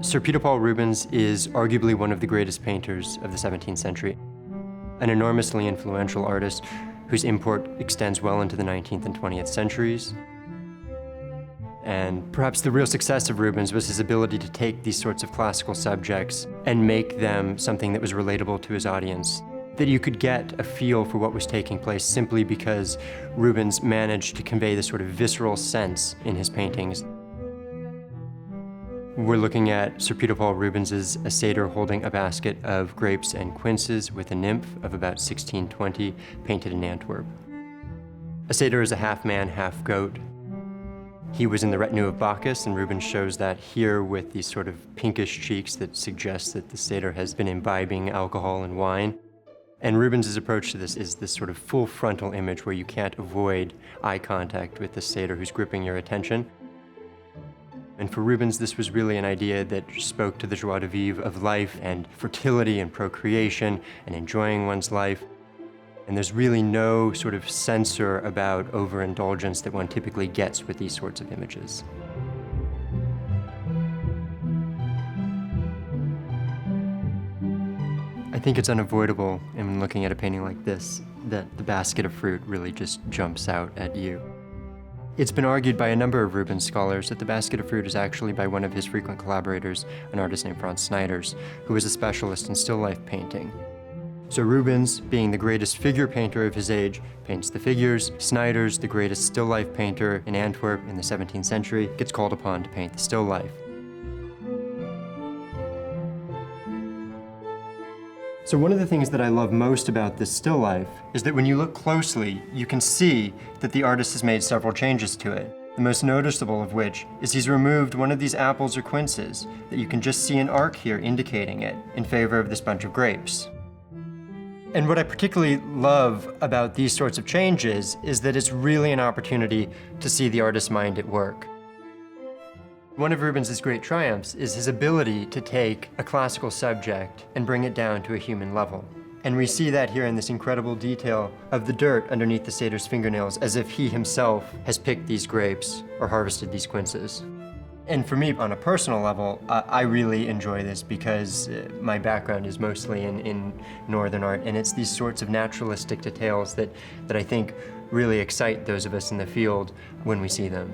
Sir Peter Paul Rubens is arguably one of the greatest painters of the 17th century, an enormously influential artist whose import extends well into the 19th and 20th centuries. And perhaps the real success of Rubens was his ability to take these sorts of classical subjects and make them something that was relatable to his audience, that you could get a feel for what was taking place simply because Rubens managed to convey this sort of visceral sense in his paintings. We're looking at Sir Peter Paul Rubens's A Satyr holding a basket of grapes and quinces with a nymph of about 1620, painted in Antwerp. A satyr is a half man, half goat. He was in the retinue of Bacchus, and Rubens shows that here with these sort of pinkish cheeks that suggest that the satyr has been imbibing alcohol and wine. And Rubens's approach to this is this sort of full frontal image where you can't avoid eye contact with the satyr who's gripping your attention. And for Rubens, this was really an idea that spoke to the joie de vivre of life and fertility and procreation and enjoying one's life. And there's really no sort of censor about overindulgence that one typically gets with these sorts of images. I think it's unavoidable in looking at a painting like this that the basket of fruit really just jumps out at you. It's been argued by a number of Rubens scholars that the basket of fruit is actually by one of his frequent collaborators, an artist named Franz Snijders, who was a specialist in still life painting. So Rubens, being the greatest figure painter of his age, paints the figures. Snijders, the greatest still life painter in Antwerp in the 17th century, gets called upon to paint the still life. So one of the things that I love most about this still life is that when you look closely, you can see that the artist has made several changes to it. The most noticeable of which is he's removed one of these apples or quinces that you can just see an arc here indicating it in favor of this bunch of grapes. And what I particularly love about these sorts of changes is that it's really an opportunity to see the artist's mind at work. One of Rubens' great triumphs is his ability to take a classical subject and bring it down to a human level. And we see that here in this incredible detail of the dirt underneath the satyr's fingernails, as if he himself has picked these grapes or harvested these quinces. And for me, on a personal level, I really enjoy this because my background is mostly in Northern art, and it's these sorts of naturalistic details that I think really excite those of us in the field when we see them.